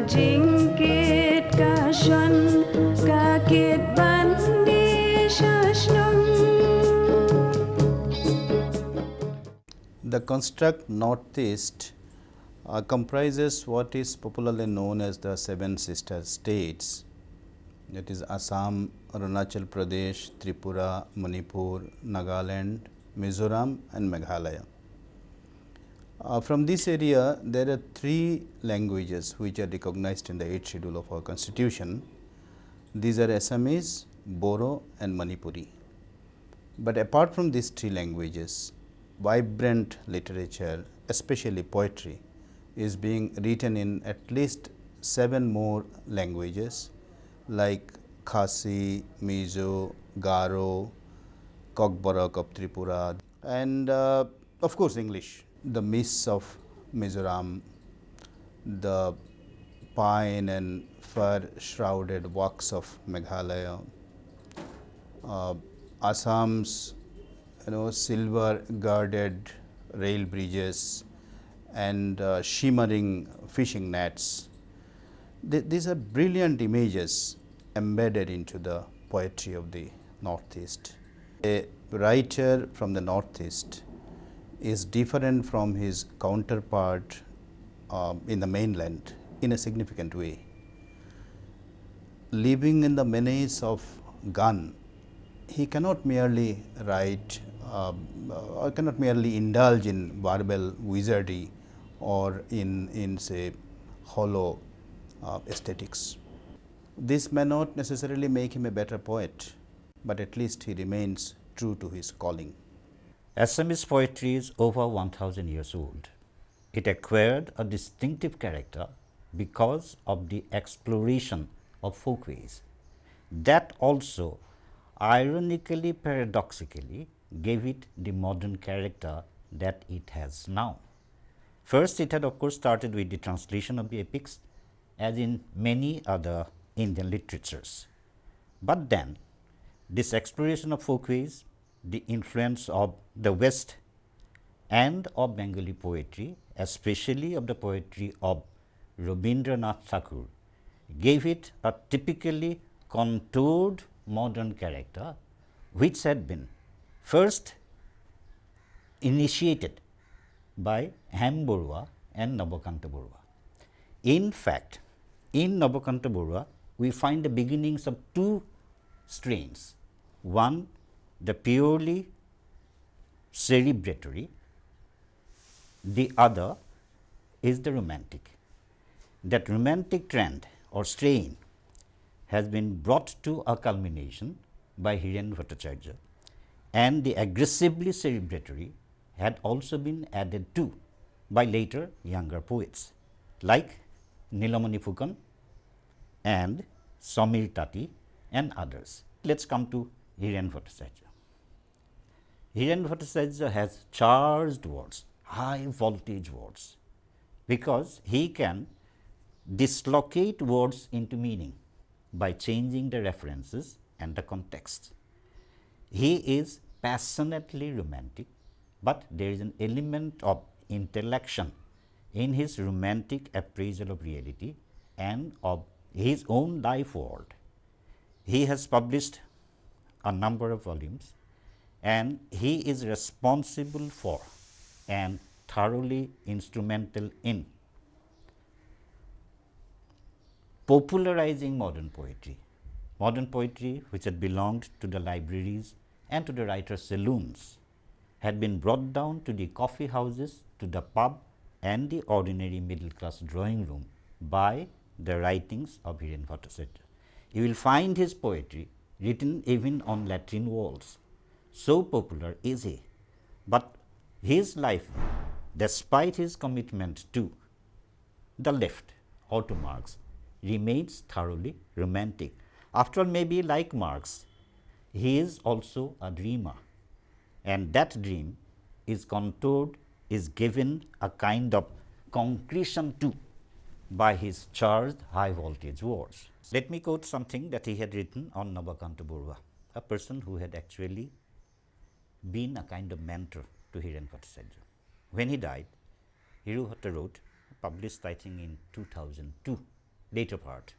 jingkit kashon kakit bandi shashnung. The construct Northeast comprises what is popularly known as the seven sister states, that is Assam, Arunachal Pradesh, Tripura, Manipur, Nagaland, Mizoram and Meghalaya. From this area, there are three languages which are recognized in the 8th schedule of our constitution. These are Assamese, Bodo and Manipuri. But apart from these three languages, vibrant literature, especially poetry, is being written in at least 7 more languages like Khasi, Mizo, Garo, Kokborok of Tripura and of course English. The mists of Mizoram, the pine and fir shrouded walks of Meghalaya, Assam's silver guarded rail bridges and shimmering fishing nets. These are brilliant images embedded into the poetry of the Northeast. A writer from the Northeast is different from his counterpart in the mainland in a significant way. Living in the menace of gun, he cannot merely write or cannot merely indulge in verbal wizardry or in say hollow aesthetics. This may not necessarily make him a better poet, but at least he remains true to his calling. Assamese poetry is over 1000 years old. It acquired a distinctive character because of the exploration of folkways. That also, ironically, paradoxically, gave it the modern character that it has now. First, it had of course started with the translation of the epics, as in many other Indian literatures. But then, this exploration of folkways, the influence of the West and of Bengali poetry, especially of the poetry of Rabindranath Tagore, gave it a typically contoured modern character, which had been first initiated by Hem Borua and Nabakanta Borua. In fact, in Nabakanta Borua, we find the beginnings of two strains. One, the purely celebratory, the other is the romantic. That romantic trend or strain has been brought to a culmination by Hiren Bhattacharya, and the aggressively celebratory had also been added to by later younger poets like Nilamani Fukan and Samir Tati and others. Let us come to Hiren Bhattacharya. Hiren Bhattacharya has charged words, high voltage words, because he can dislocate words into meaning by changing the references and the context. He is passionately romantic, but there is an element of intellection in his romantic appraisal of reality and of his own life world. He has published a number of volumes, and he is responsible for and thoroughly instrumental in popularizing modern poetry. Modern poetry, which had belonged to the libraries and to the writers' saloons, had been brought down to the coffee houses, to the pub and the ordinary middle class drawing room by the writings of Hiren Bhattacharya. You will find his poetry written even on latrine walls. So popular is he. But his life, despite his commitment to the left or to Marx, remains thoroughly romantic. After all, maybe like Marx, he is also a dreamer, and that dream is contoured, is given a kind of concretion to by his charged high voltage words. Let me quote something that he had written on Nabakanta Borua, a person who had actually been a kind of mentor to Hiren Bhattacharya. When he died, Hiru Bhatta wrote, published I think in 2002, later part.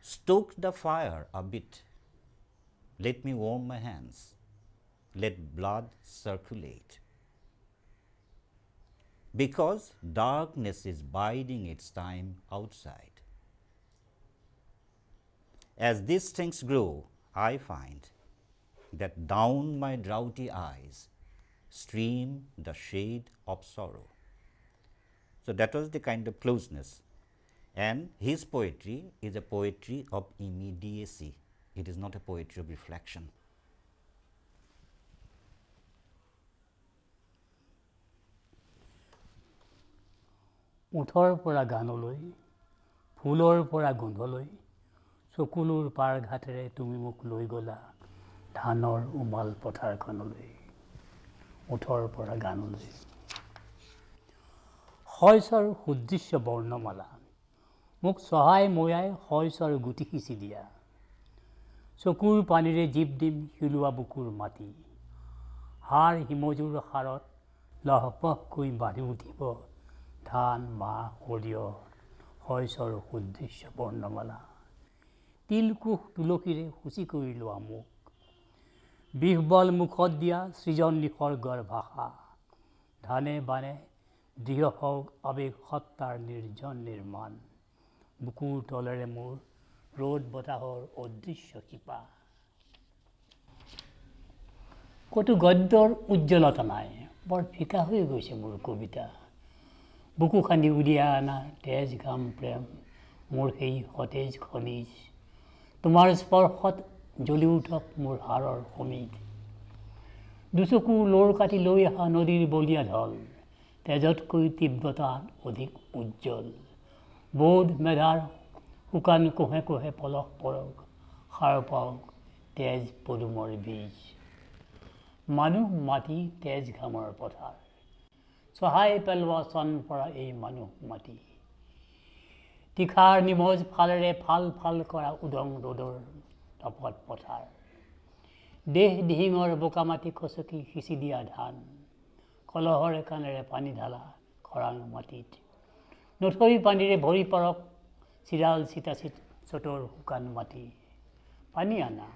Stoke the fire a bit, let me warm my hands, let blood circulate. Because darkness is biding its time outside. As these things grow, I find that down my drowsy eyes stream the shade of sorrow. So that was the kind of closeness. And his poetry is a poetry of immediacy. It is not a poetry of reflection. ওঠৰ পৰা গানলৈ ফুলৰ পৰা গোন্ধলৈ চকুলোৰ পাৰ ঘাটেৰে তুমি মোক লৈ গলা ধানৰ উমাল পথাৰখনলৈ ওঠৰ পৰা গানলৈ শইচৰ সুদৃশ্য বৰ্ণমালা মোক সহায় ময়াই শইচৰ গুটি সিঁচি দিয়া চকুৰ পানীৰে জীৱ দিম হিলোৱা বুকুৰ মাটি হাড় হিমজুৰ হাড়ত লহপহকৈ বাঢ়ি উঠিব ধান মাহ সৰিয়হ শইচৰ সুদৃশ্য বৰ্ণমালা তিলকুশ তুলসীৰে সূচী কৰি লোৱা মোক বিহবল মুখত দিয়া সৃজন নিসৰ্গৰ ভাষা ধানে বানে দৃঢ় হওক আৱেগ সত্তাৰ নিৰ্জন নিৰ্মাণ বুকুৰ তলেৰে মোৰ ৰ'দ বতাহৰ অদৃশ্য শিপা ক'তো গদ্যৰ উজ্জ্বলতা নাই বৰ ফিকা হৈ গৈছে মোৰ কবিতা বুকু খান্দি উলিয়াই আনা তেজ ঘাম প্ৰেম মোৰ সেই সতেজ খনিজ তোমাৰ স্পৰ্শত জ্বলি উঠক মোৰ হাড়ৰ সমিত দুচকু লোৰ কাটি লৈ অহা নদীৰ বলীয়া ঢল তেজতকৈ তীব্ৰতাত অধিক উজ্জ্বল বোধ মেধাৰ শুকান কোহে কোহে পলস পৰক সাৰ পাওক তেজ পদুমৰ বীজ মানুহ মাটি তেজ ঘামৰ পথাৰ চহাই পেলোৱা চন পৰা এই মানুহ মাটি তীখাৰ নিমজ ফালেৰে ফাল ফাল কৰা উদং ৰ'দৰ তপত পথাৰ দেহ দিহিঙৰ বোকা মাটি খচকি সিঁচি দিয়া ধান কলহৰে কাণেৰে পানী ঢালা খৰাং মাটিত নথৈ পানীৰে ভৰি পৰক চিৰাল চিতাচিত চতৰ শুকান মাটি পানী আনা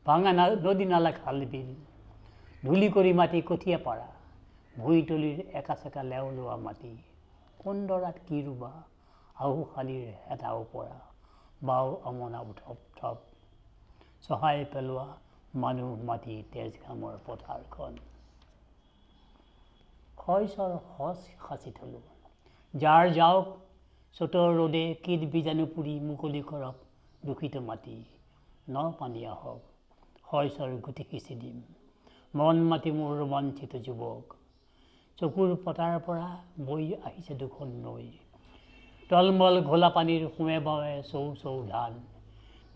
ভাঙা নদী নালা খাল বিল ধূলি কৰি মাটি কঠীয়া পাৰা ভুঁইতলিৰ একা চেকা লেওলোৱা মাটি কোনডৰাত কি ৰুবা আহু শালীৰ হেতাও পৰা বাও আমনা উঠপ থপ চহাই পেলোৱা মানুহ মাটি তেজ ঘামৰ পথাৰখন শইচৰ সচ সাঁচি থলোঁ যাৰ যাওক চতৰ ৰ'দে কীট বীজাণু পুৰি মুকলি কৰক দূষিত মাটি ন পানী আহক শইচৰ গুটি সিঁচি দিম মন মাতি মোৰ ৰোমাঞ্চিত যুৱক চকুৰ পতাৰ পৰা বৈ আহিছে দুখন নৈ টলমল ঘোলা পানীৰ সোঁৱে বাৱে চৌ চৌ ধান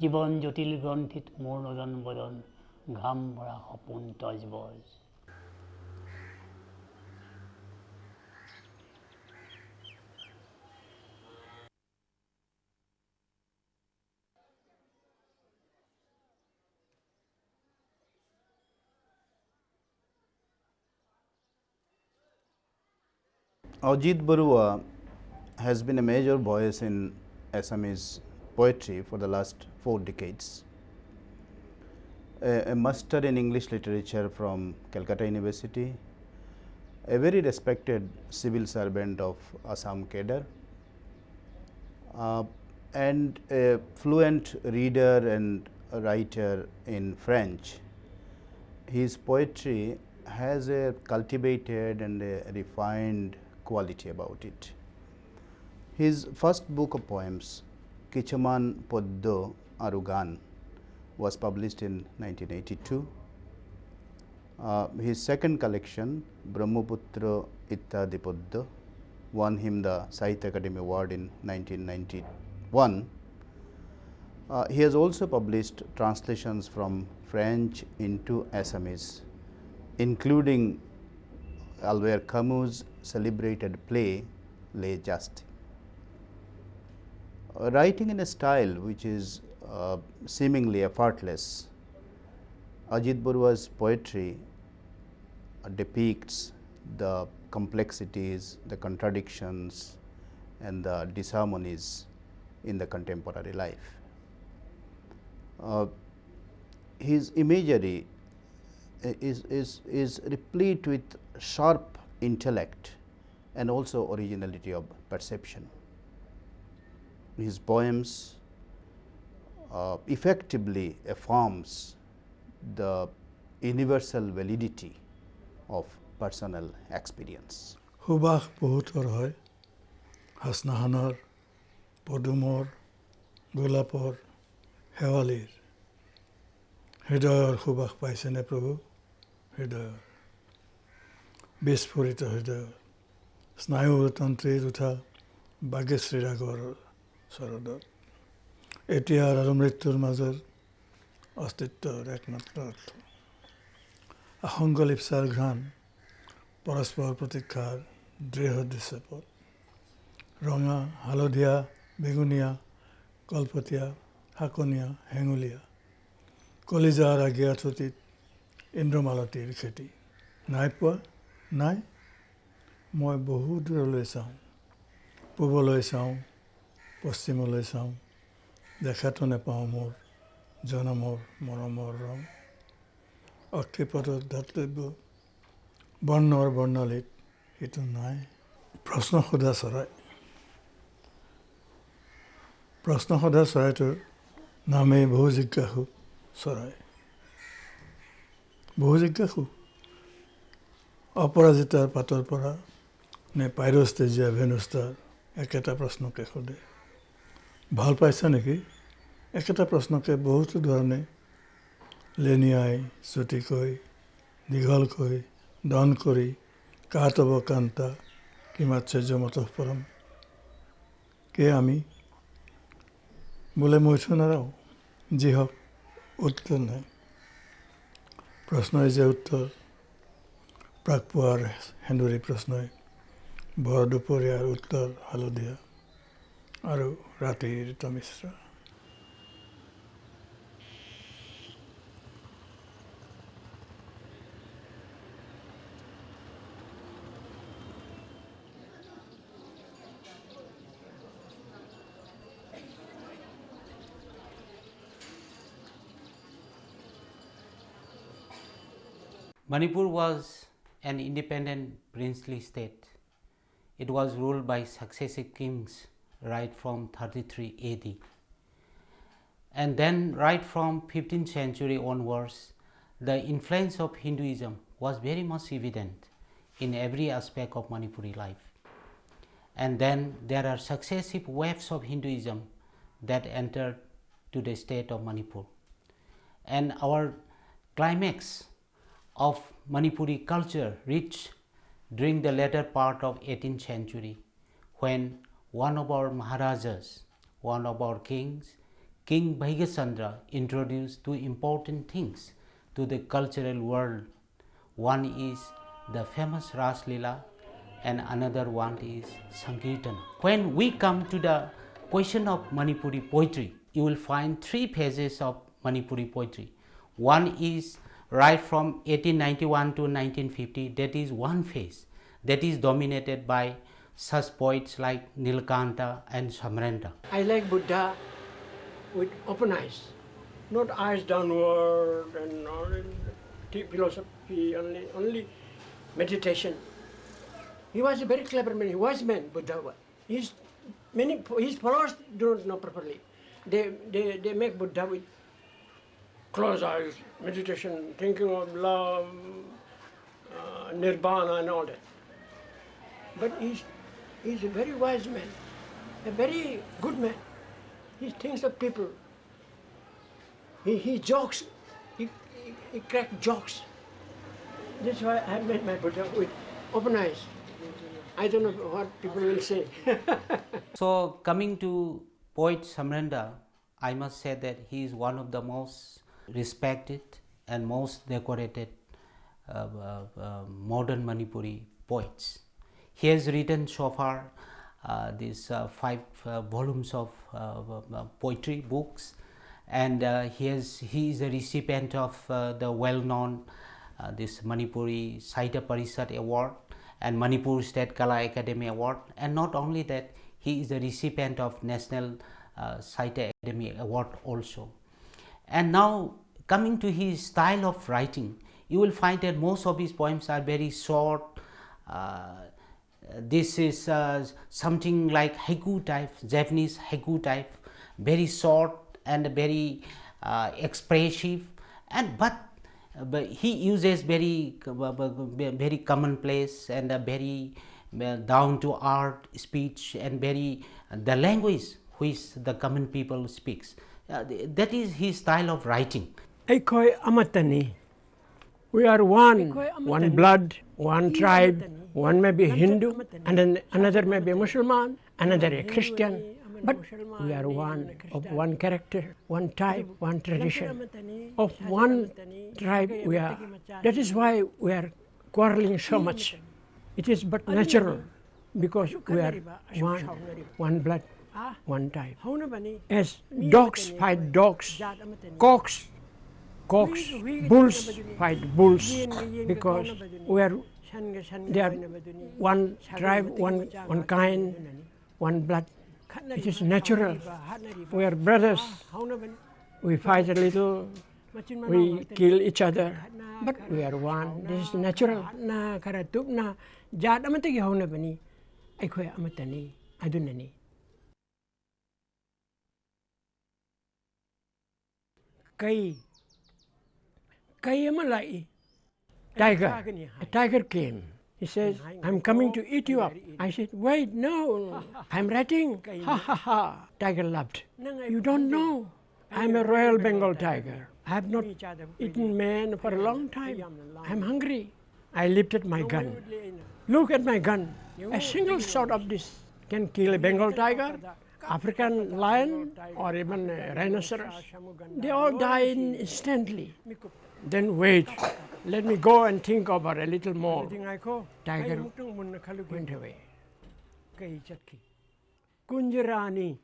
জীৱন জটিল গ্ৰন্থিত মোৰ নদন বদন ঘাম ভৰা সপোন তজবজ Ajit Barua has been a major voice in Assamese poetry for the last 4 decades. A master in English literature from Calcutta University, a very respected civil servant of Assam cadre, and a fluent reader and writer in French. His poetry has a cultivated and a refined quality about it. His first book of poems, Kichaman Poddo Arugan, was published in 1982. His second collection, Brahmaputra Ittadi Poddo, won him the Sahitya Academy Award in 1991. He has also published translations from French into Assamese, including Albert Camus' celebrated play Les Justes. Writing in a style which is seemingly effortless, Ajit Barua's poetry depicts the complexities, the contradictions, and the disharmonies in the contemporary life. His imagery is replete with sharp intellect and also originality of perception. His poems effectively affirms the universal validity of personal experience. সুবাস বহুতৰ হয় হাসনাহানৰ পদুমৰ গোলাপৰ হেৱালীৰ হৃদয়ৰ সুবাস পাইছেনে প্ৰভু হৃদয়ৰ বিস্ফোৰিত হৃদয়ৰ স্নায়ুতন্ত্ৰীৰ উঠা বাগেশ্ৰী ৰাগৰ চৰদত এতিয়াৰ আৰু মৃত্যুৰ মাজৰ অস্তিত্বৰ একমাত্ৰ অৰ্থ আহংগ লিপ্সাৰ ঘ্ৰাণ পৰস্পৰ প্ৰতীক্ষাৰ দৃঢ় দৃশ্যপট ৰঙা হালধীয়া বেগুনীয়া কলপতীয়া শাকনীয়া হেঙুলীয়া কলিজাৰ আগিয়া থতীত ইন্দ্ৰমালতীৰ খেতি নাই পোৱা নাই মই বহু দূৰলৈ চাওঁ পূবলৈ চাওঁ পশ্চিমলৈ চাওঁ দেখাতো নেপাওঁ মোৰ জনমৰ মৰমৰ ৰং অক্ষিপটত দাতব্য বৰ্ণৰ বৰ্ণালীত সেইটো নাই প্ৰশ্ন সোধা চৰাইটোৰ নামেই বহু জিজ্ঞাসু চৰাই বহু জিজ্ঞাসু অপৰাজিতাৰ পাতৰ পৰা নে পাইৰষ্টেজিয়া ভেনুষ্টাৰ একেটা প্ৰশ্নকে সোধে ভাল পাইছা নেকি একেটা প্ৰশ্নকে বহুতো ধৰণে লেনিয়াই চুটিকৈ দীঘলকৈ দন কৰি কাতব কান্তা কিমাচ্ছৰ্যমতঃ পৰম কে আমি বোলে মৈথুন নাৰাও যি হওক উত্তৰ নাই প্ৰশ্নই যে উত্তৰ প্ৰাক পুৱাৰ সেন্দুৰী প্ৰশ্নই ভৰ দুপৰীয়াৰ উত্তৰ হালধীয়া আৰু ৰাতিৰ তমিশ্ৰা Manipur was an independent princely state. It was ruled by successive kings right from 33 AD. And then right from 15th century onwards, the influence of Hinduism was very much evident in every aspect of Manipuri life. And then there are successive waves of Hinduism that entered to the state of Manipur. And our climax of Manipuri culture reached during the latter part of 18th century when one of our Maharajas, one of our kings, King Bhaigachandra, introduced two important things to the cultural world. One is the famous Ras Leela and another one is Sankirtana. When we come to the question of Manipuri poetry, you will find three phases of Manipuri poetry. One is right from 1891 to 1950, that is one phase that is dominated by such poets like Nilkanta and Samrenta. I like Buddha with open eyes, not eyes downward and only philosophy, only meditation. He was a very clever man, wise man, Buddha was. His followers do not know properly. They make Buddha with closed eyes, meditation, thinking of love, nirvana and all that. But he's a very wise man, a very good man. He thinks of people. He jokes, he cracks jokes. That's why I made my Buddha with open eyes. I don't know what people will say. So coming to poet Samrenta, I must say that he is one of the most respected and most decorated modern Manipuri poets. He has written so far these 5 volumes of poetry books, and he is a recipient of the well-known this Manipuri Sahitya Parishad Award and Manipur State Kala Academy Award. And not only that, He is the recipient of National Sahitya Academy Award also. And now coming to his style of writing, you will find that most of his poems are very short. This is something like haiku type, Japanese haiku type, very short and very expressive, and but he uses very commonplace and a very down to earth speech, and very the language which the common people speaks. That is his style of writing. Aikoi amatani. We are one blood, one tribe. One may be Hindu, and then another may be Muslim, another a Christian. But we are one, of one character, one type, one tradition. Of one tribe we are. That is why we are quarreling so much. It is but natural, because we are one blood, one type. As dogs fight dogs, cocks, bulls fight bulls, because they are one tribe, one kind, one blood. It is natural. We are brothers. We fight a little, we kill each other, but we are one. This is natural. Na karatuk na jad amatagi hauna bani, aikoi amatani adunani. Kai amalai. Tiger. A tiger came. He says, I'm coming to eat you up. I said, wait, no, I'm writing. Ha ha ha. Tiger laughed. You don't know. I'm a Royal Bengal tiger. I have not eaten man for a long time. I'm hungry. I lifted my gun. Look at my gun. A single shot of this can kill a Bengal tiger, African lion, or even a rhinoceros. They all die instantly. Then wait, let me go and think about a little more. Tiger went away. Kunjarani.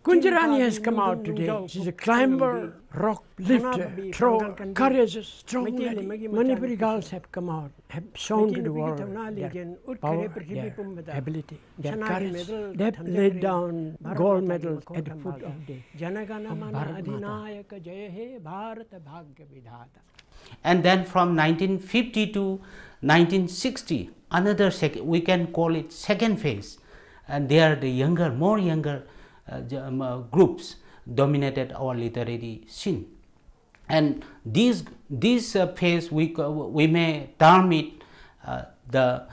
Kunjarani has come out today. She's a climber, rock lifter, thrower, courageous, strong lady. Manipuri girls have come out, have shown to the world their power, their ability, their courage. They have laid down gold medals at the foot of Bharat Mata. And then from 1950 to 1960, another we can call it second phase, and there the more younger groups dominated our literary scene. And this phase we may term it the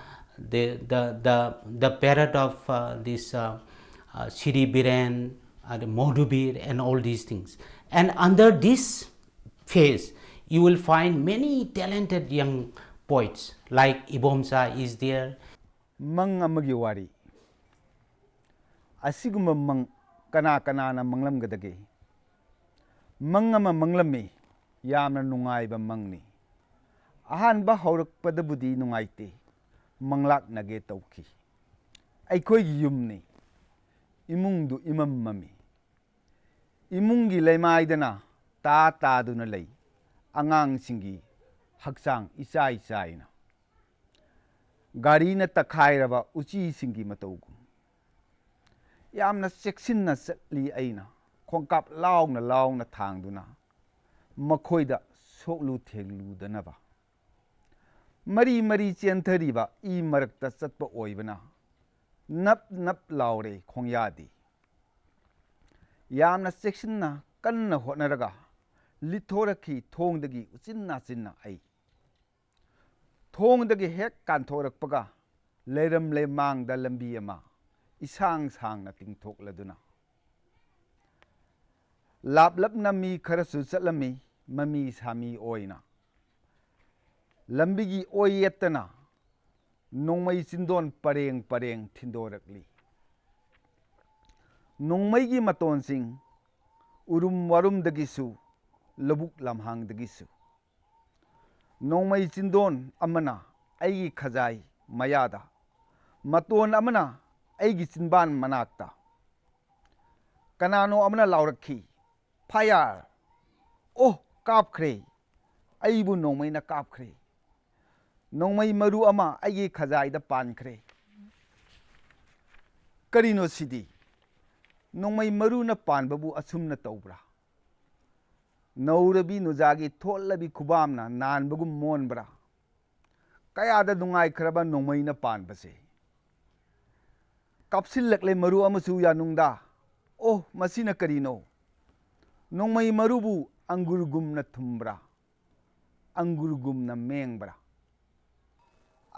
period of this Sri Biren, the Modubir, and all these things. And under this phase, you will find many talented young poets like Ibomsa is there. Mang amagi wari. Asiguma mang kana na manglam gadage. Mangama manglami yamna nungai ba mangni. Ahan ba haurak padabudi nungaite. Manglak nage tauki. Aikoi yumni. Imungdu imam mami. Imungi laimaidana ta duna lay. Angang singi haksang isai na. Gari na takhairaba uchi singi mataugu. Yamna seksin na satli aina. Kongkap laong na thangduna. Makoida soklu theglu danaba. Mari chianthariba I marakta satpa oibana. Nap laure kongyadi. Yamna seksin na kanna hotnaraga. Litoraki thongdagi chinna ai. Thongdagi hek kantorakpaga. Leram le mang da lambi ama. Isang na tingthok laduna. Lap na mi kharasu satlami mami sami oina. Lambigi oyetana. Nongmai sindon pareng tindorakli. Nongmaigi maton sing warum dagisu labuk lamhang dagisu. Nongmai sindon amana aigi khazai mayada. Maton amana aigi sinban manakta. Kanano amana laurakhi. Fire. Oh, kapkre. Aibu nongmai na kapkre. nongmai maru ama aigi khajai da pankre karino sidi nongmai maru na panbabu asumna tawbra naurabi nujagi thollabi khubamna nanbagum monbra kayada dungai khraba nongmai na panbase kapsillakle maru amasu yanungda oh masina karino nongmai marubu angurgumna thumbra angurgumna mengbra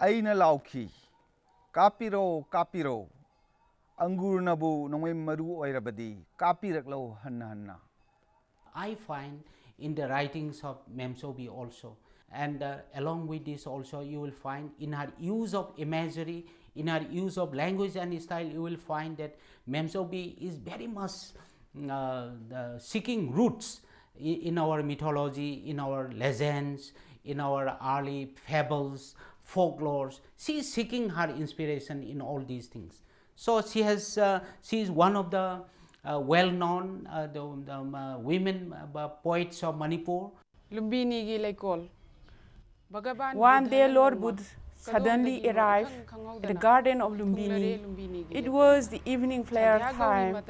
aina lauki kapiro kapiro angurnabu nongmai maru oirabadi kapiraklo hanna hanna. I find in the writings of Memsobi also, and along with this also you will find in her use of imagery, in her use of language and style, you will find that Memsobi is very much seeking roots in our mythology, in our legends, in our early fables, folklores. She is seeking her inspiration in all these things. So she is one of the well-known women poets of Manipur. One day, Lord Buddha suddenly arrived at the garden of Lumbini. It was the evening prayer time.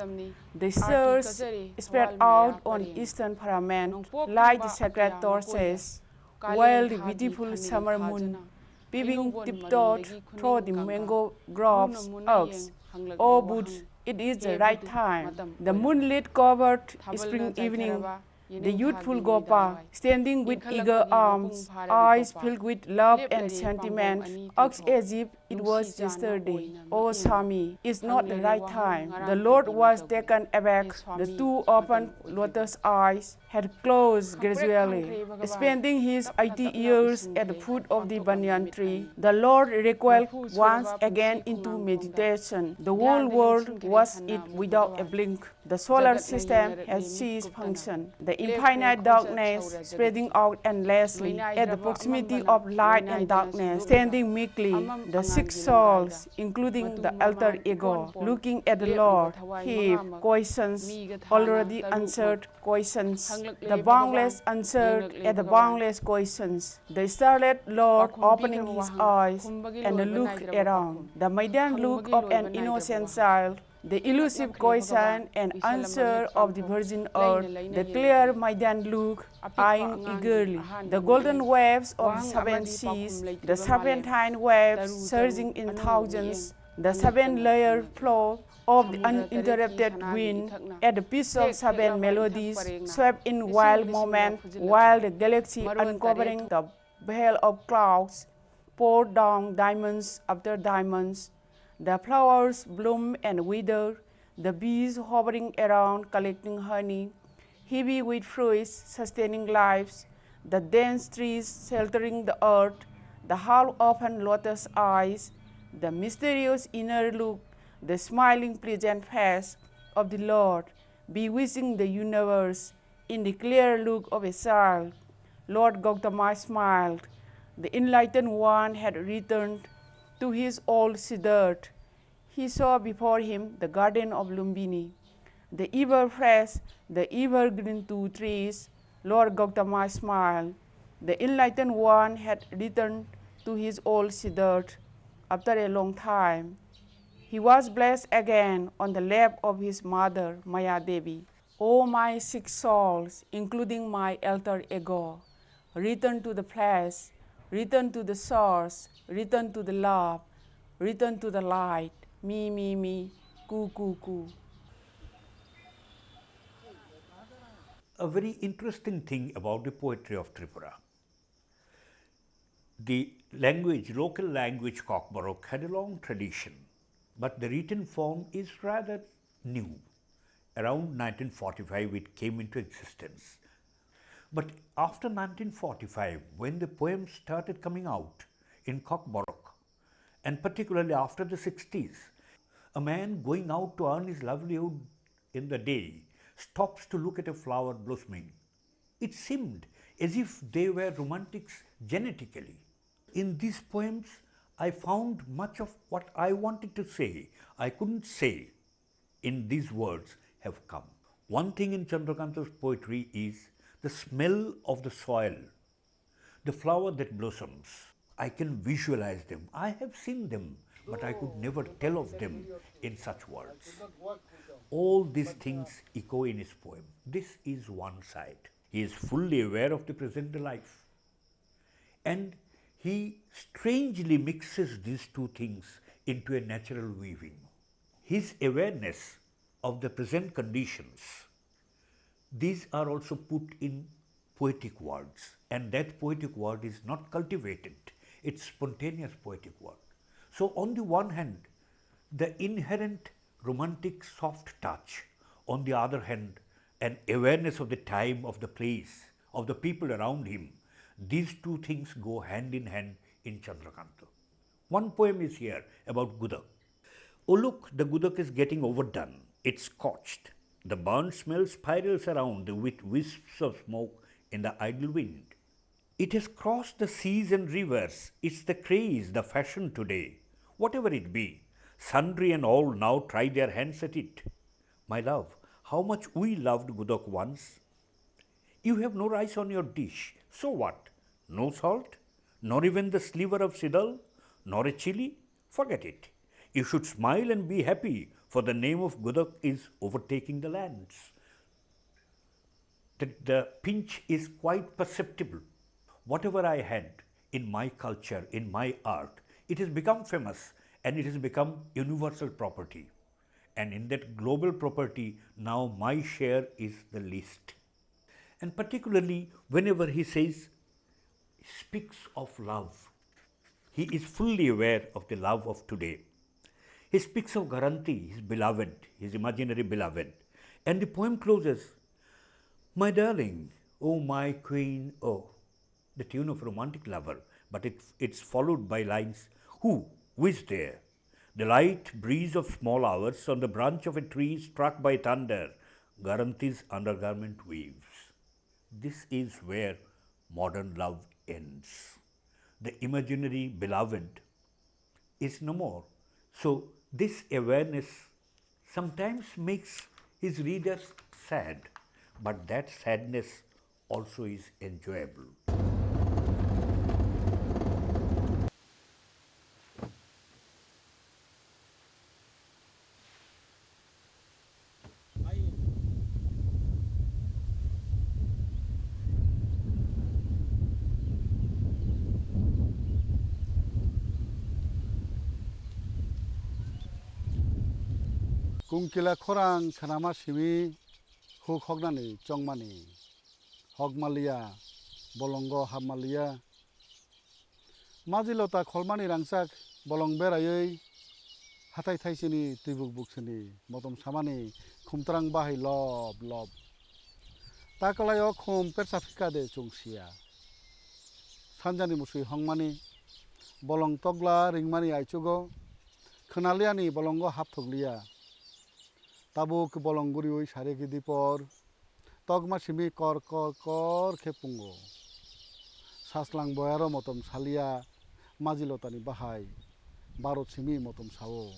The stars spread out on the eastern firmament like the sacred torches, while the beautiful summer moon, peeping tiptoed through the mango groves, asked, "Oh Buddha, it is the right time." The moonlit covered spring evening. The youthful Gopa, standing with eager arms, eyes filled with love and sentiment, asked as if it was yesterday, "Oh Swami, it's not the right time." The Lord was taken aback. The two open lotus eyes had closed gradually. Spending his 80 years at the foot of the banyan tree, the Lord recoiled once again into meditation. The whole world was it without a blink. The solar system had ceased function. The infinite darkness spreading out endlessly. At the proximity of light and darkness, standing meekly, the six souls, including the alter ego, looking at the Lord, heaved questions, already answered questions. The boundless answered at the boundless questions. The starlit Lord opening his eyes and looked around. The maiden look of an innocent child, the elusive question and answer of the virgin earth, the clear maiden look, eyeing eagerly, the golden waves of the seven seas, the serpentine waves surging in thousands, the seven-layered flow of the uninterrupted wind, at the pitch of seven melodies, swept in wild moment, while the galaxy uncovering the veil of clouds, poured down diamonds after diamonds. The flowers bloom and wither, the bees hovering around collecting honey, heavy with fruits sustaining lives, the dense trees sheltering the earth, the half-open lotus eyes, the mysterious inner look, the smiling pleasant face of the Lord, bewitching the universe in the clear look of a child. Lord Gautama smiled. The enlightened one had returned to his old Siddhartha. He saw before him the garden of Lumbini, the ever-fresh, the evergreen 2 trees. Lord Gautama smiled. The enlightened one had returned to his old Siddhartha after a long time. He was blessed again on the lap of his mother, Maya Devi. "O my 6 souls, including my alter ego, return to the flesh, return to the source, return to the love, return to the light. Me, me, me, ku, ku, ku." A very interesting thing about the poetry of Tripura. The language, local language Cockburrock had a long tradition, but the written form is rather new. Around 1945 it came into existence. But after 1945, when the poems started coming out in Cockburrock, and particularly after the 60s, a man going out to earn his livelihood in the day stops to look at a flower blossoming. It seemed as if they were romantics genetically. In these poems, I found much of what I wanted to say, I couldn't say in these words have come. One thing in Chandrakanta's poetry is the smell of the soil, the flower that blossoms. I can visualize them. I have seen them, but I could never tell of them in such words. All these things echo in his poem. This is one side. He is fully aware of the present life. And he strangely mixes these two things into a natural weaving. His awareness of the present conditions, these are also put in poetic words, and that poetic word is not cultivated, it's spontaneous poetic word. So on the one hand, the inherent romantic soft touch, on the other hand, an awareness of the time, of the place, of the people around him, these two things go hand in Chandrakanta. One poem is here about Gudak. Oh look, the Gudak is getting overdone. It's scorched. The burnt smell spirals around with wisps of smoke in the idle wind. It has crossed the seas and rivers. It's the craze, the fashion today. Whatever it be, sundry and all now try their hands at it. My love, how much we loved Gudak once. You have no rice on your dish. So what? No salt? Nor even the sliver of sidal? Nor a chili? Forget it. You should smile and be happy, for the name of Gudak is overtaking the lands. The pinch is quite perceptible. Whatever I had in my culture, in my art, it has become famous and it has become universal property. And in that global property, now my share is the least. And particularly whenever he speaks of love, he is fully aware of the love of today. He speaks of Garanti, his beloved, his imaginary beloved. And the poem closes, my darling, oh my queen, oh. The tune of romantic lover, but it's followed by lines, who is there? The light breeze of small hours on the branch of a tree struck by thunder, Garanti's undergarment weaves. This is where modern love ends. The imaginary beloved is no more. So this awareness sometimes makes his readers sad, but that sadness also is enjoyable. Kungkila khorang khanama simi huk hognani chongmani hogmalia bolongo hamalia majilota kholmani rangsak bolong berayoi hatai thaisini tibuk buksini motom samani khumtrang bahai lob lob takalayo khum persafika de chungsia sanjani musui hongmani bolong togla ringmani aichugo khnaliani bolongo hapthoglia tabuk bolongguri oi sare ki dipor togma simi kor kor kor khepungo saslang boyaro motom salia majilotani bahai barot simi motom sao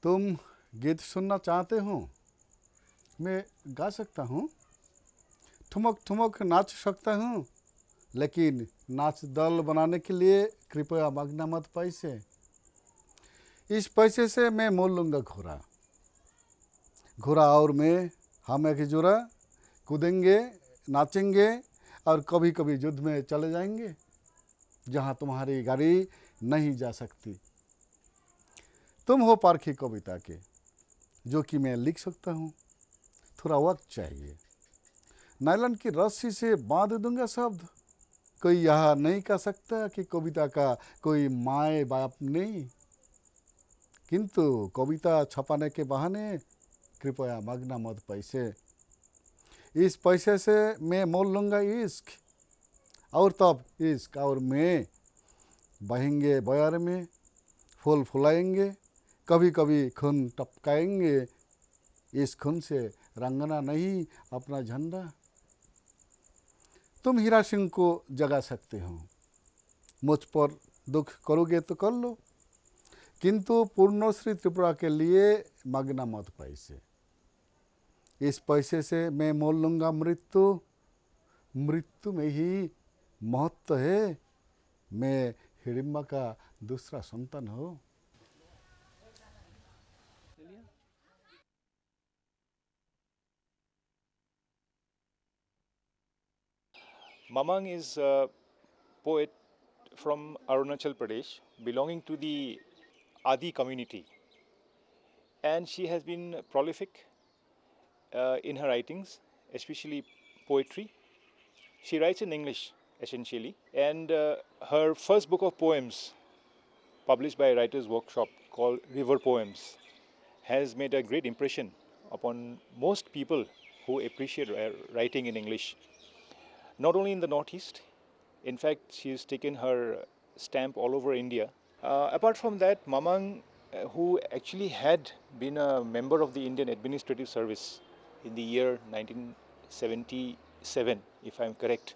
तुम गीत सुनना चाहते हो मैं गा सकता हूँ ठुमक ठुमक नाच सकता हूँ लेकिन नाच दल बनाने के लिए कृपया मांगना मत पैसे इस पैसे से मैं मोल लूँगा घोड़ा घोड़ा और मैं हम एक जोड़ा कूदेंगे नाचेंगे और कभी कभी युद्ध में चले जाएंगे जहाँ तुम्हारी गाड़ी नहीं जा सकती तुम हो पारखी कविता के जो कि मैं लिख सकता हूँ थोड़ा वक्त चाहिए नायलॉन की रस्सी से बांध दूंगा शब्द कोई यह नहीं कह सकता कि कविता का कोई माए बाप नहीं किंतु कविता छपाने के बहाने कृपया मांगना मत पैसे इस पैसे से मैं मोल लूँगा इश्क और तब इश्क और मैं बहेंगे बयार में फूल फुलाएंगे कभी कभी खून टपकाएंगे इस खून से रंगना नहीं अपना झंडा तुम हीरा सिंह को जगा सकते हो मुझ पर दुख करोगे तो कर लो, किंतु पूर्णश्री त्रिपुरा के लिए मांगना मत पैसे। इस पैसे से मैं मोल लूँगा मृत्यु, मृत्यु में ही महत्व है। मैं हिडिंबा का दूसरा संतान हूँ। Mamang is a poet from Arunachal Pradesh, belonging to the Adi community, and she has been prolific in her writings, especially poetry. She writes in English essentially, and her first book of poems, published by a writer's workshop called River Poems, has made a great impression upon most people who appreciate writing in English. Not only in the Northeast, in fact, she has taken her stamp all over India. Apart from that, Mamang, who actually had been a member of the Indian Administrative Service in the year 1977, if I'm correct,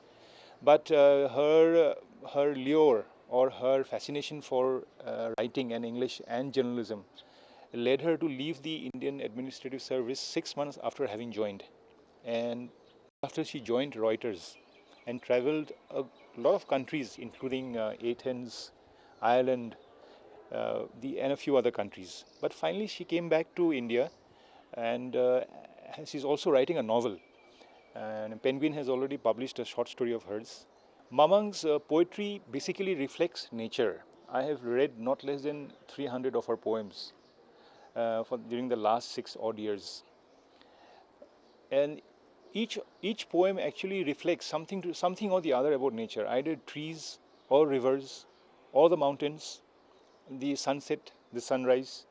but her lure or her fascination for writing and English and journalism led her to leave the Indian Administrative Service 6 months after having joined. And after she joined Reuters and traveled a lot of countries, including Athens, Ireland, and a few other countries. But finally, she came back to India, and she's also writing a novel. And Penguin has already published a short story of hers. Mamang's poetry basically reflects nature. I have read not less than 300 of her poems during the last 6 odd years. And each poem actually reflects something or the other about nature, either trees or rivers or the mountains, the sunset, the sunrise.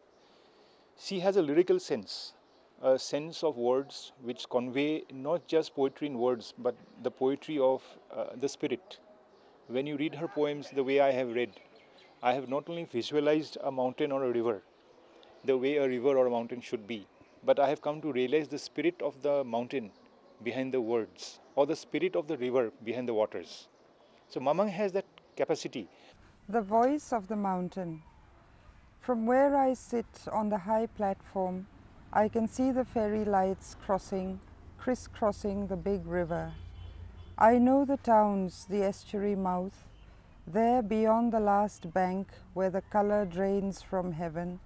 She has a lyrical sense, a sense of words which convey not just poetry in words, but the poetry of the spirit. When you read her poems the way I have read, I have not only visualized a mountain or a river the way a river or a mountain should be, but I have come to realize the spirit of the mountain behind the words, or the spirit of the river behind the waters. So Mamang has that capacity. The voice of the mountain. From where I sit on the high platform, I can see the ferry lights crisscrossing the big river. I know the towns, the estuary mouth. There beyond the last bank where the color drains from heaven,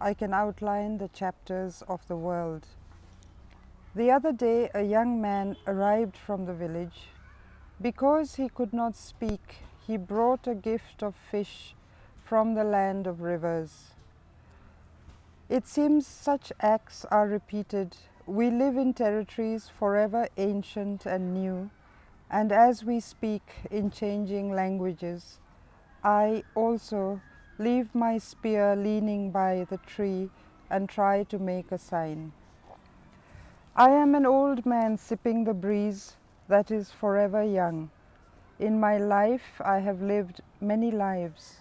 I can outline the chapters of the world. The other day a young man arrived from the village. Because he could not speak, he brought a gift of fish from the land of rivers. It seems such acts are repeated. We live in territories forever ancient and new, and as we speak in changing languages, I also leave my spear leaning by the tree and try to make a sign. I am an old man sipping the breeze that is forever young. In my life I have lived many lives.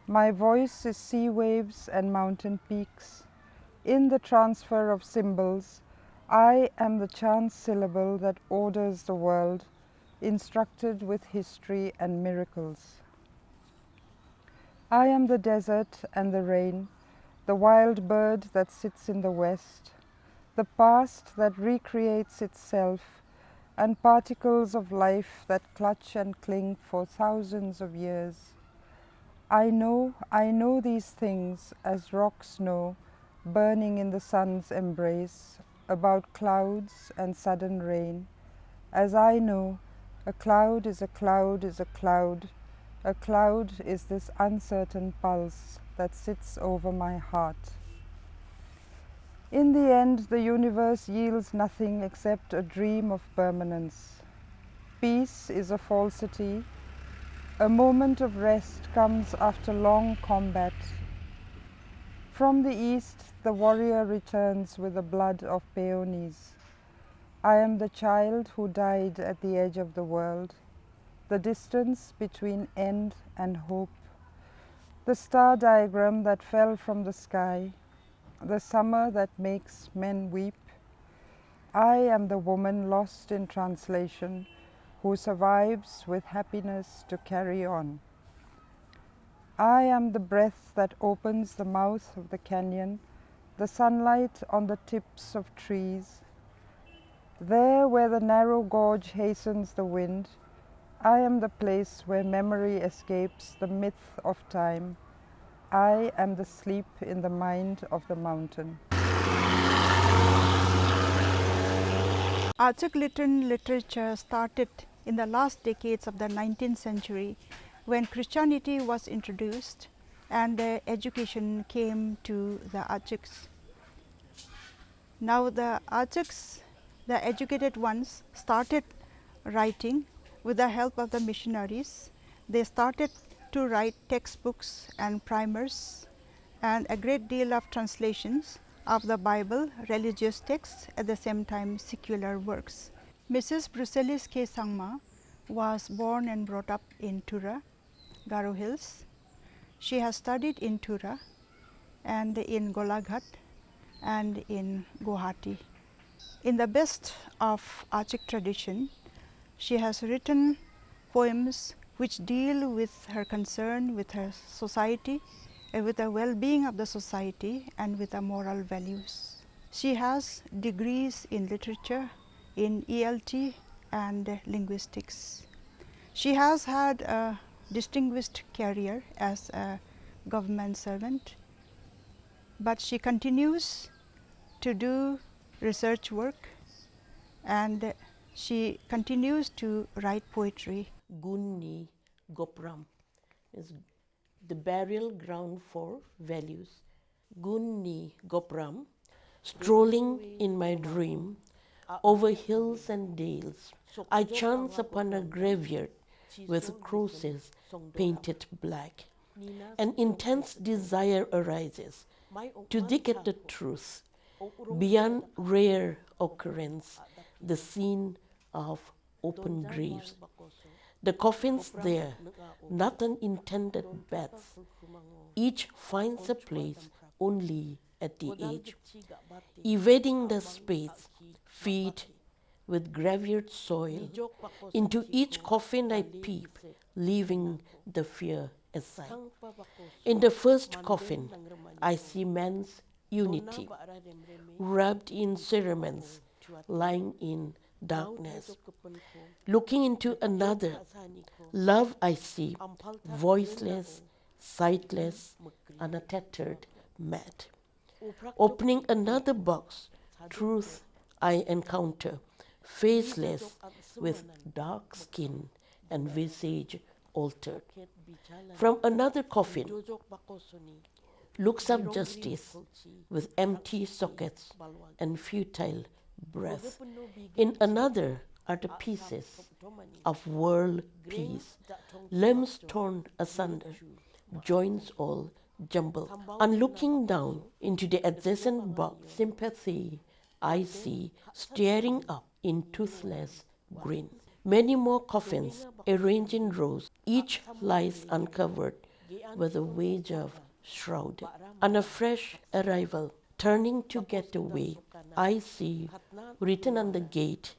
My voice is sea waves and mountain peaks. In the transfer of symbols, I am the chance syllable that orders the world, instructed with history and miracles. I am the desert and the rain, the wild bird that sits in the west, the past that recreates itself, and particles of life that clutch and cling for thousands of years. I know these things as rocks know, burning in the sun's embrace, about clouds and sudden rain. As I know, a cloud is a cloud is a cloud. A cloud is this uncertain pulse that sits over my heart. In the end, the universe yields nothing except a dream of permanence. Peace is a falsity. A moment of rest comes after long combat. From the east, the warrior returns with the blood of peonies. I am the child who died at the edge of the world, the distance between end and hope, the star diagram that fell from the sky, the summer that makes men weep. I am the woman lost in translation, who survives with happiness to carry on. I am the breath that opens the mouth of the canyon, the sunlight on the tips of trees. There where the narrow gorge hastens the wind, I am the place where memory escapes the myth of time. I am the sleep in the mind of the mountain. Achak literary literature started in the last decades of the 19th century when Christianity was introduced and education came to the Achaks. Now the Achaks, the educated ones, started writing with the help of the missionaries. They started to write textbooks and primers and a great deal of translations of the Bible, religious texts, at the same time secular works. Mrs. Brucelis K. Sangma was born and brought up in Tura, Garo Hills. She has studied in Tura and in Golaghat and in Guwahati. In the best of Achak tradition, she has written poems which deal with her concern with her society, with the well-being of the society and with the moral values. She has degrees in literature, in ELT and linguistics. She has had a distinguished career as a government servant, but she continues to do research work and she continues to write poetry. EngNE Gopram is the burial ground for values. EngNE Gopram, strolling in my dream over hills and dales, I chance upon a graveyard with crosses painted black. An intense desire arises to dig at the truth beyond rare occurrence, the scene of open graves. The coffins there, not unintended beds, each finds a place only at the edge. Evading the space, feet with graveyard soil, into each coffin I peep, leaving the fear aside. In the first coffin, I see man's unity, wrapped in cerements, lying in darkness. Looking into another, love I see, voiceless, sightless, on a tattered mat. Opening another box, truth I encounter, faceless, with dark skin and visage altered. From another coffin, looks of justice with empty sockets and futile breath. In another are the pieces of world peace, limbs torn asunder, joints all jumbled. On looking down into the adjacent box, sympathy I see staring up in toothless grin. Many more coffins arranged in rows, each lies uncovered with a wedge of shroud. On a fresh arrival, turning to get away, I see written on the gate,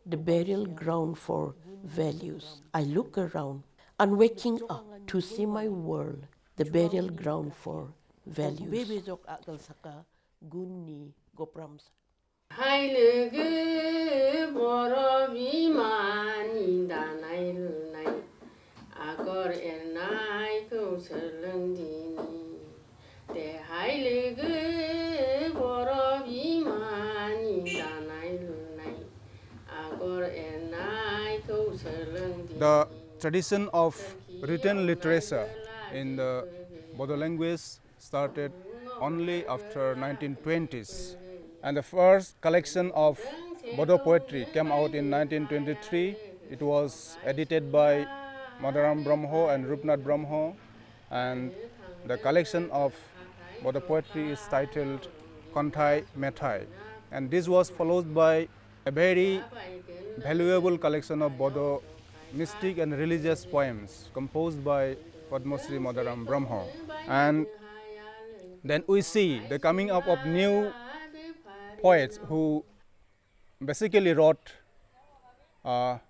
the burial ground for values. I look around, on waking up to see my world, the burial ground for values. The tradition of written literature in the Bodo language started only after 1920s, and the first collection of Bodo poetry came out in 1923. It was edited by Madaram Brahmo and Rupnath Brahmo, and the collection of Bodo poetry is titled Kontai Metai, and this was followed by a very valuable collection of Bodo mystic and religious poems composed by Padma Shri Madaram Brahmo. And then we see the coming up of new poets who basically wrote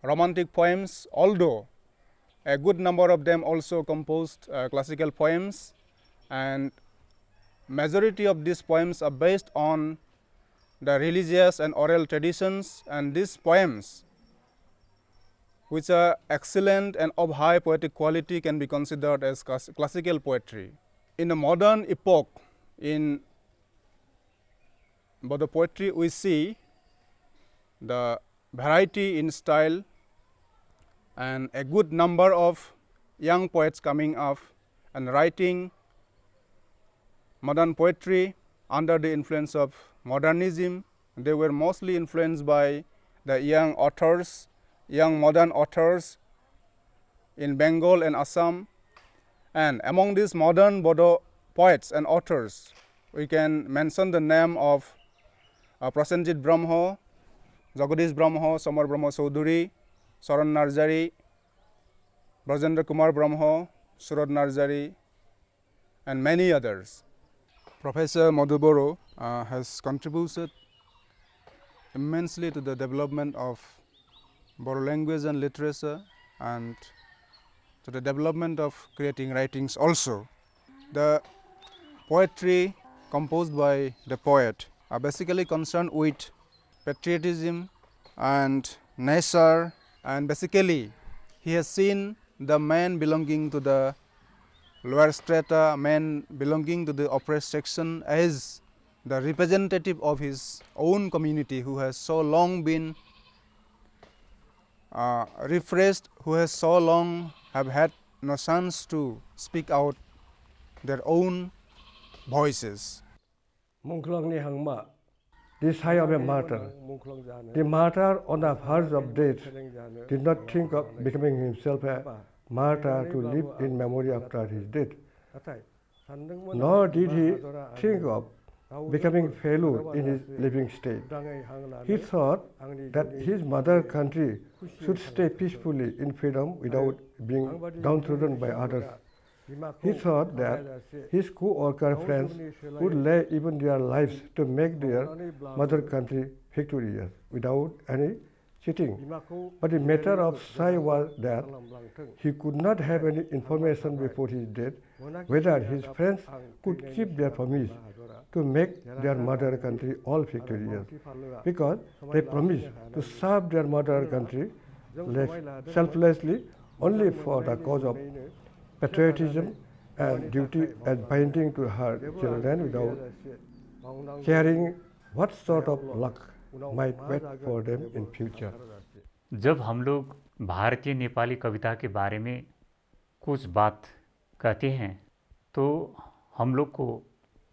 romantic poems, although A good number of them also composed classical poems, and majority of these poems are based on the religious and oral traditions, and these poems, which are excellent and of high poetic quality, can be considered as classical poetry. In a modern epoch in Bodo poetry, we see the variety in style and a good number of young poets coming up and writing modern poetry under the influence of modernism. They were mostly influenced by the young authors, young modern authors in Bengal and Assam. And among these modern Bodo poets and authors, we can mention the name of Prasenjit Brahmo, Jagadish Brahmo, Samar Brahmo Chaudhuri, Saran Narjari, Brajendra Kumar Brahmo, Surad Narjari, and many others. Professor Madhuboro has contributed immensely to the development of Bodo language and literature, and to the development of creating writings also. The poetry composed by the poet are basically concerned with patriotism and nature, and basically he has seen the man belonging to the lower strata, man belonging to the oppressed section, as the representative of his own community, who has so long been repressed, who has so long have had no chance to speak out their own voices. This high of a martyr, the martyr on the verge of death did not think of becoming himself a martyr to live in memory after his death, nor did he think of becoming failure in his living state. He thought that his mother country should stay peacefully in freedom without being downtrodden by others. He thought that his co-worker friends would lay even their lives to make their mother country victorious without any cheating. But the matter of Sai was that he could not have any information before his death whether his friends could keep their promise to make their mother country all victorious, because they promised to serve their mother country selflessly only for the cause of patriotism and duty as binding to her children without caring what sort of luck might wait for them in future. जब हम लोग भारतीय नेपाली कविता के बारे में कुछ बात कहते हैं तो हम लोग को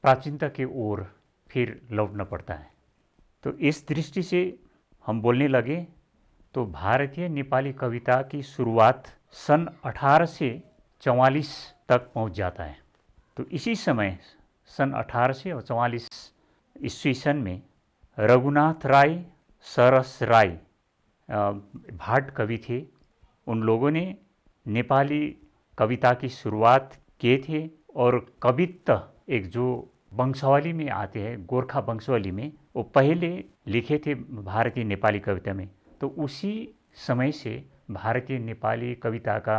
प्राचीनता की ओर फिर लौटना पड़ता है। तो इस दृष्टि से हम बोलने लगे तो भारतीय नेपाली कविता की शुरुआत सन 1844 तक पहुंच जाता है। तो इसी समय सन 1844 ईस्वी सन में रघुनाथ राय, सरस राय भाट कवि थे। उन लोगों ने नेपाली कविता की शुरुआत किए थे और कवित्त एक जो वंशावली में आते हैं, गोरखा वंशावली में, वो पहले लिखे थे भारतीय नेपाली कविता में। तो उसी समय से भारतीय नेपाली कविता का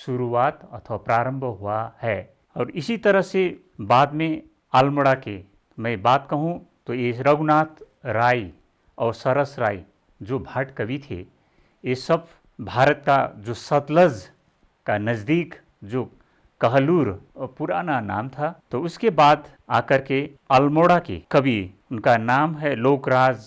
शुरुआत अथवा प्रारंभ हुआ है। और इसी तरह से बाद में अल्मोड़ा के मैं बात कहूँ तो ये रघुनाथ राय और सरस राय जो भाट कवि थे, ये सब भारत का जो सतलज का नज़दीक जो कहलूर पुराना नाम था, तो उसके बाद आकर के अल्मोड़ा के कवि, उनका नाम है लोकराज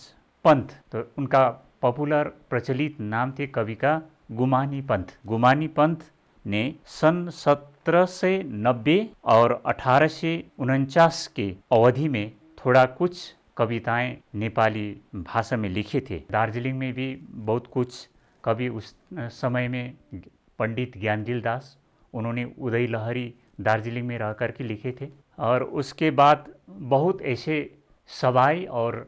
पंत। तो उनका पॉपुलर प्रचलित नाम थे कवि का गुमानी पंत। गुमानी पंत ने सन 1790 और 1849 के अवधि में थोड़ा कुछ कविताएं नेपाली भाषा में लिखे थे। दार्जिलिंग में भी बहुत कुछ कवि उस समय में पंडित ज्ञानदिल दास, उन्होंने उदय लहरी दार्जिलिंग में रह कर के लिखे थे। और उसके बाद बहुत ऐसे सवाई और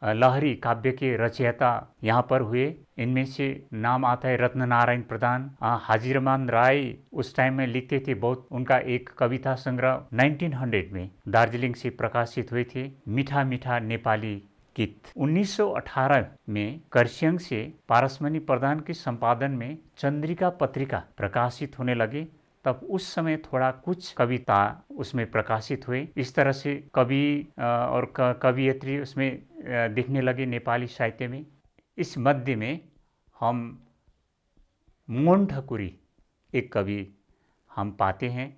लहरी काव्य के रचयिता यहाँ पर हुए। इनमें से नाम आता है रत्न नारायण प्रधान, हाजीरमान राय उस टाइम में लिखते थे बहुत। उनका एक कविता संग्रह 1900 में दार्जिलिंग से प्रकाशित हुए थे, मीठा मीठा नेपाली गीत 1918 में कर्सियंग से पारसमणि प्रधान के संपादन में चंद्रिका पत्रिका प्रकाशित होने लगे, तब उस समय थोड़ा कुछ कविता उसमें प्रकाशित हुए। इस तरह से कवि और कवियत्री उसमें दिखने लगे नेपाली साहित्य में। इस मध्य में हम मोहन ठकुरी एक कवि हम पाते हैं।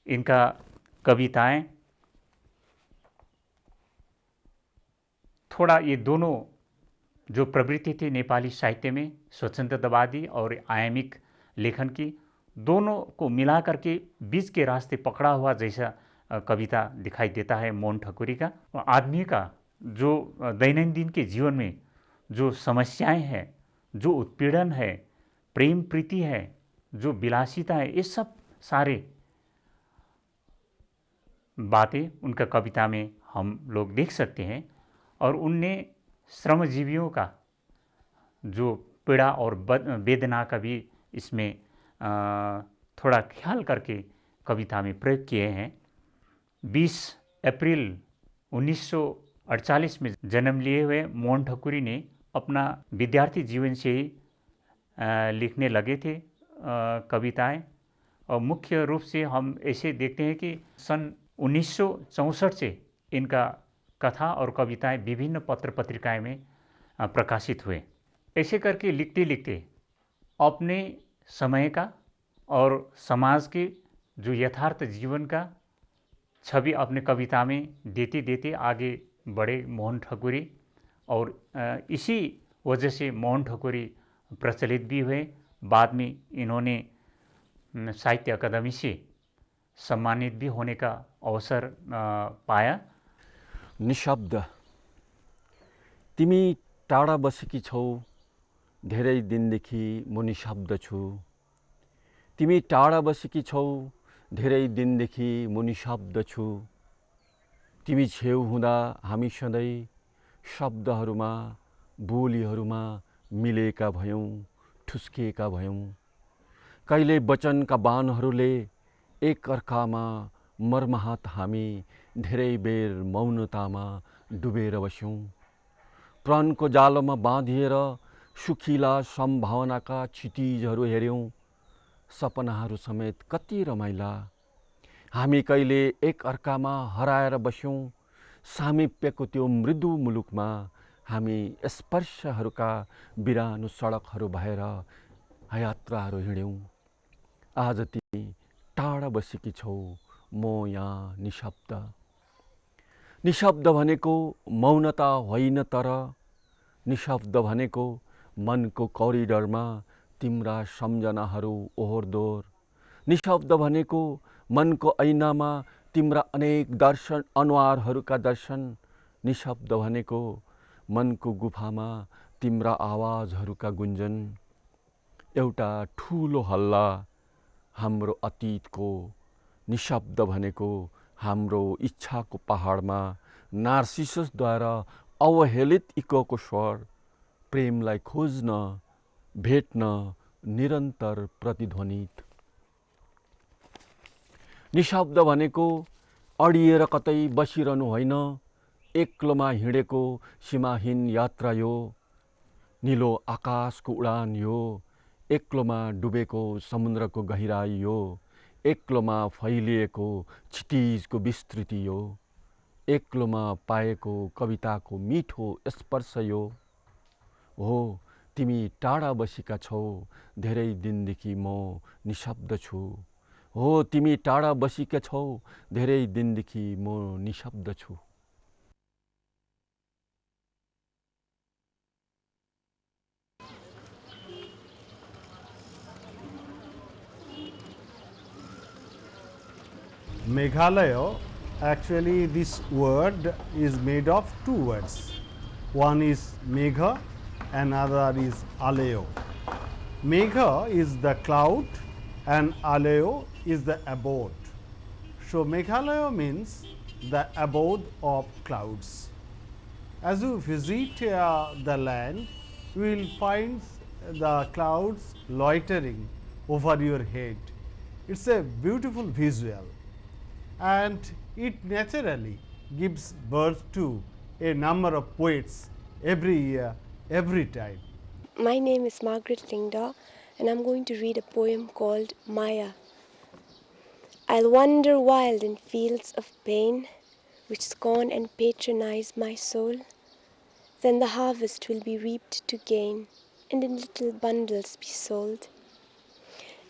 इनका कविताएं थोड़ा, ये दोनों जो प्रवृत्ति थी नेपाली साहित्य में स्वतंत्रतावादी और आयामिक लेखन की, दोनों को मिला करके बीच के रास्ते पकड़ा हुआ जैसा कविता दिखाई देता है मोहन ठकुरी का। आदमी का जो दैनंदिन के जीवन में जो समस्याएं हैं, जो उत्पीड़न है, प्रेम प्रीति है, जो विलासिता है, ये सब सारे बातें उनका कविता में हम लोग देख सकते हैं। और उनने श्रमजीवियों का जो पीड़ा और वेदना का भी इसमें थोड़ा ख्याल करके कविता में प्रयोग किए हैं। 20 अप्रैल 1948 में जन्म लिए हुए मोहन ठकुरी ने अपना विद्यार्थी जीवन से ही लिखने लगे थे कविताएं। और मुख्य रूप से हम ऐसे देखते हैं कि सन 1964 से इनका कथा और कविताएं विभिन्न पत्र पत्रिकाएं में प्रकाशित हुए। ऐसे करके लिखते लिखते अपने समय का और समाज के जो यथार्थ जीवन का छवि अपने कविता में देते देते आगे बढ़े मोहन ठकुरी। और इसी वजह से मोहन ठकुरी प्रचलित भी हुए। बाद में इन्होंने साहित्य अकादमी से सम्मानित भी होने का अवसर पाया। निशब्द तिमी टाढा बसेकी छौ, धेरै दिनदेखि म निशब्द छु। तिमी टाढा बसेकी छौ, धेरै दिनदेखि म निशब्द छु। तिमी छेउ हुँदा हामी सधैँ शब्दहरूमा बोलीहरूमा मिलेका भयौँ, ठुस्किएका भयौँ। कहिले वचनका बाणहरूले एक अर्कामा मर्माहत हामी धेरै बेर मौनतामा डुबेर बस्यौँ। प्राणको जालोमा बाँधिएर सुखिला सम्भावनाका क्षितिजहरू हेऱ्यौँ। सपनाहरू समेत कति रमाइला। हामी कहिले एक अर्कामा हराएर बस्यौँ। सामिप्यको त्यो मृदु मुलुकमा हामी स्पर्शहरूका बिरानो सडकहरू भएर यात्राहरू हिँड्यौँ। आज तिमी टाढा बसेकी छौ, म यहाँ निशब्द। निशब्द भनेको मौनता होइन, तर निशब्द भनेको मनको करिडरमा तिम्रा सम्झनाहरू ओहोरदोहोर। निशब्द भनेको मनको ऐनामा तिम्रा अनेक दर्शन अनुहारहरूका दर्शन। निशब्द भनेको मनको गुफामा तिम्रा आवाजहरूका गुन्जन। एउटा ठुलो हल्ला हाम्रो अतीतको। निशब्द भनेको हाम्रो इच्छाको पहाडमा नार्सिससद्वारा अवहेलित इकोको स्वर। प्रेमलाई खोज्न, भेट्न निरन्तर प्रतिध्वनित। निशब्द भनेको अडिएर कतै बसिरहनु होइन, एक्लोमा हिँडेको सीमाहीन यात्रा यो। निलो आकाशको उडान यो, एक्लोमा डुबेको समुद्रको गहिराई यो। एक्लोमा फैलिएको क्षितिजको विस्तृति यो। एक्लोमा पाएको कविताको मिठो स्पर्श यो। हो तिमी टाढा बसेका छौ, धेरै दिनदेखि म निशब्द छु। हो तिमी टाढा बसेका छौ, धेरै दिनदेखि म निशब्द छु। Meghalaya, actually this word is made of two words. One is Megha, another is Aleo. Megha is the cloud and Aleo is the abode. So Meghalaya means the abode of clouds. As you visit the land, you will find the clouds loitering over your head. It's a beautiful visual, and it naturally gives birth to a number of poets every year, every time. My name is Margaret Lingdaw, and I'm going to read a poem called Maya. I'll wander wild in fields of pain, which scorn and patronize my soul. Then the harvest will be reaped to gain, and in little bundles be sold.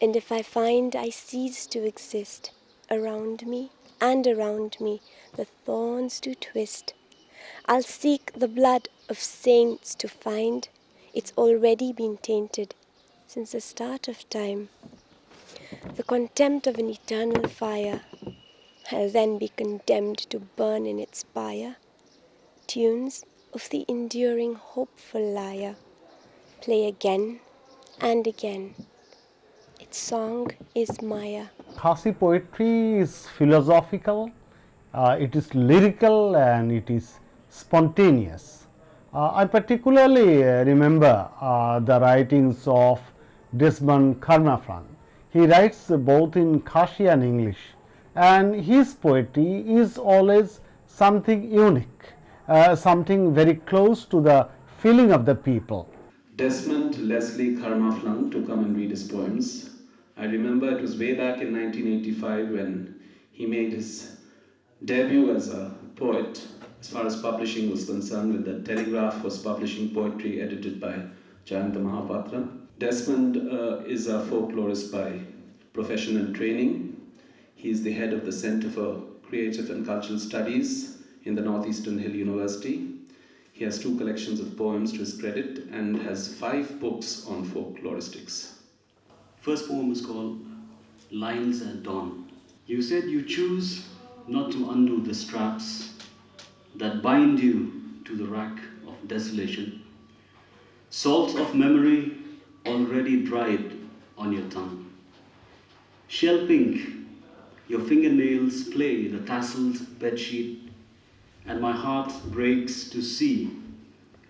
And if I find I cease to exist, around me the thorns do twist. I'll seek the blood of saints to find it's already been tainted since the start of time. The contempt of an eternal fire, I'll then be condemned to burn in its pyre. Tunes of the enduring hopeful lyre play again and again. Its song is Maya. Khasi poetry is philosophical, it is lyrical, and it is spontaneous. I particularly remember the writings of Desmond Carnafran. He writes both in Khasi and English, and his poetry is always something unique, something very close to the feeling of the people. Desmond Leslie Carnafran to come and read his poems. I remember it was way back in 1985 when he made his debut as a poet, as far as publishing was concerned, with the Telegraph was publishing poetry edited by Jayanta Mahapatra. Desmond is a folklorist by profession and training. He is the head of the Center for Creative and Cultural Studies in the Northeastern Hill University. He has 2 collections of poems to his credit and has 5 books on folkloristics. First poem is called Lines at Dawn. You said you choose not to undo the straps that bind you to the rack of desolation. Salt of memory already dried on your tongue. Shell pink, your fingernails play the tasseled bedsheet, and my heart breaks to see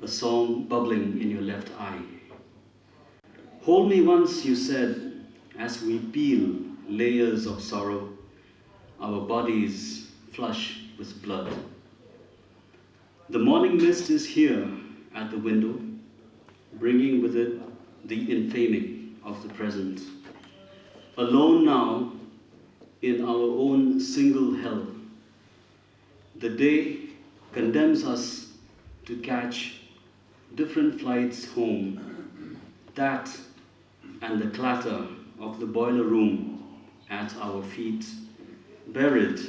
a song bubbling in your left eye. Hold me once, you said, as we peel layers of sorrow, our bodies flush with blood. The morning mist is here at the window, bringing with it the infaming of the present. Alone now, in our own single hell, the day condemns us to catch different flights home. That and the clatter of the boiler room at our feet, buried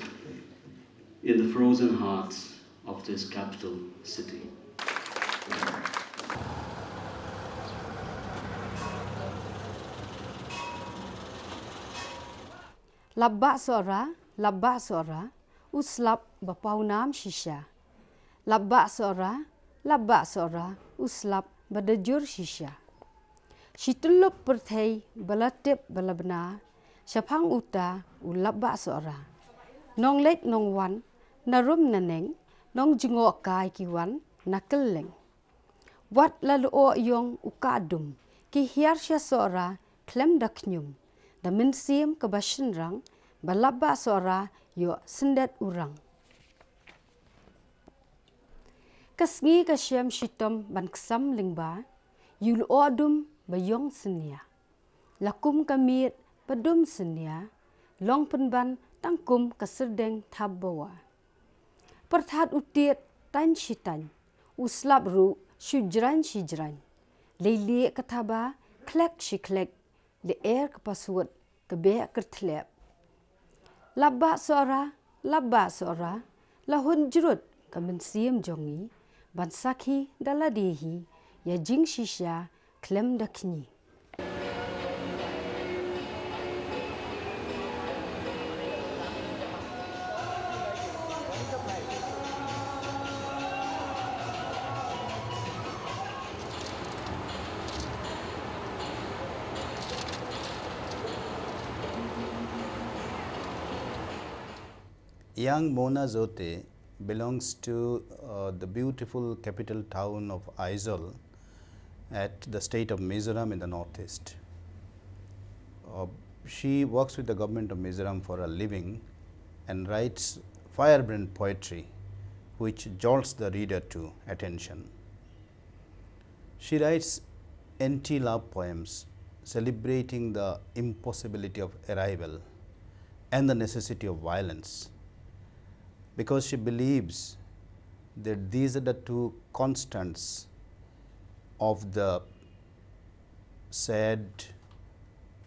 in the frozen hearts of this capital city. Labba sora, uslap bapaunam shisha. Labba sora, uslap badajur shisha. Shitulup perthai balatip balabna, shapang uta ulabba sora. Nong lek nong wan, narum naneng, nong jingok kai kiwan, nakeleng. Wat lalu o yong ukadum, ki hiarsha sora, klem daknyum. Da minsim kebashin rang, balabba sora yo sendet urang. Kasngi kasyam shitom ban ksam lingba, yul odum bayong senia. Lakum kamit padum senia, long penban tangkum kaserdeng tabawa. Perthat utiet tan shitan, uslap ru shujran shijran. Leili kataba klek shiklek, le air kepasuat kebe kertlep. Labba sora, lahun jurut kemensiam jongi, bansaki daladehi, ya jing shisha, klem dakni. Young Mona Zote belongs to the beautiful capital town of Aizawl at the state of Mizoram in the northeast. She works with the government of Mizoram for a living and writes firebrand poetry which jolts the reader to attention. She writes anti-love poems celebrating the impossibility of arrival and the necessity of violence, because she believes that these are the two constants of the sad,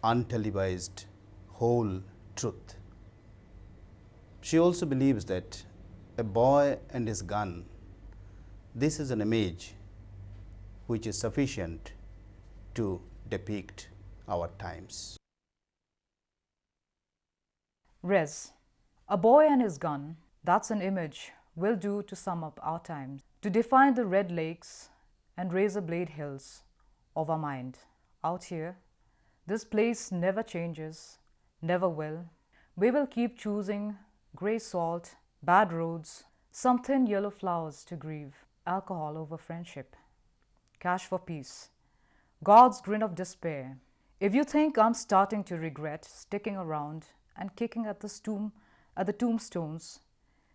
untelevised whole truth. She also believes that a boy and his gun, this is an image which is sufficient to depict our times. Res. A boy and his gun, that's an image will do to sum up our times, to define the red lakes and razor blade hills of our mind. Out here, this place never changes, never will. We will keep choosing grey salt, bad roads, some thin yellow flowers to grieve, alcohol over friendship, cash for peace, God's grin of despair. If you think I'm starting to regret sticking around and kicking at the tombstones,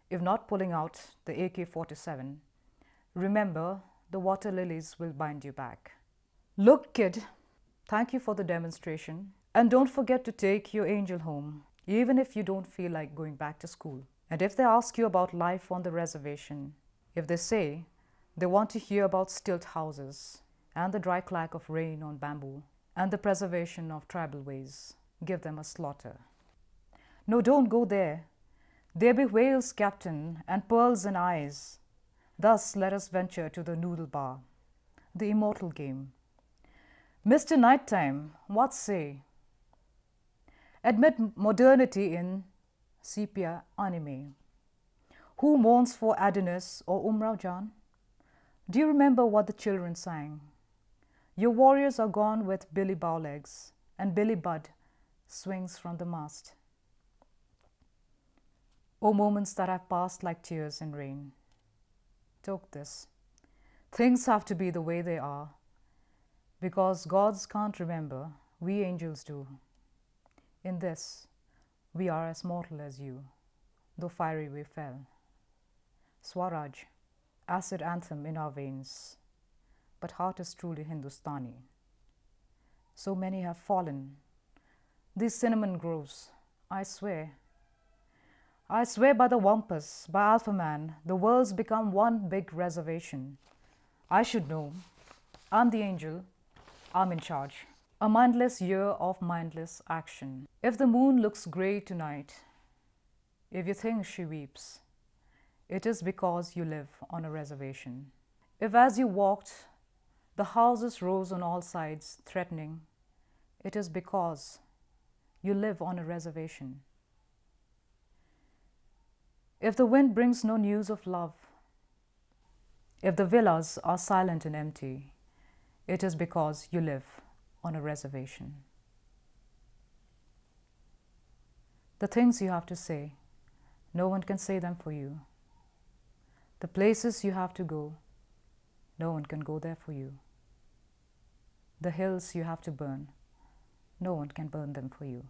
if not pulling out the AK-47, remember the water lilies will bind you back. Look, kid, thank you for the demonstration. And don't forget to take your angel home, even if you don't feel like going back to school. And if they ask you about life on the reservation, if they say they want to hear about stilt houses and the dry clack of rain on bamboo and the preservation of tribal ways, give them a slaughter. No, don't go there. There be whales, captain, and pearls in eyes. Thus let us venture to the noodle bar, the immortal game. Mr. Nighttime, what say? Admit modernity in sepia anime. Who mourns for Adonis or Umrao Jan? Do you remember what the children sang? Your warriors are gone with Billy Bowlegs, and Billy Budd swings from the mast. O moments that have passed like tears in rain. Took this. Things have to be the way they are, because gods can't remember, we angels do. In this, we are as mortal as you, though fiery we fell. Swaraj, acid anthem in our veins, but heart is truly Hindustani. So many have fallen. These cinnamon groves, I swear by the Wampus, by Alpha Man, the world's become one big reservation. I should know. I'm the angel. I'm in charge. A mindless year of mindless action. If the moon looks grey tonight, if you think she weeps, it is because you live on a reservation. If as you walked, the houses rose on all sides, threatening, it is because you live on a reservation. If the wind brings no news of love, if the villas are silent and empty, it is because you live on a reservation. The things you have to say, no one can say them for you. The places you have to go, no one can go there for you. The hills you have to burn, no one can burn them for you.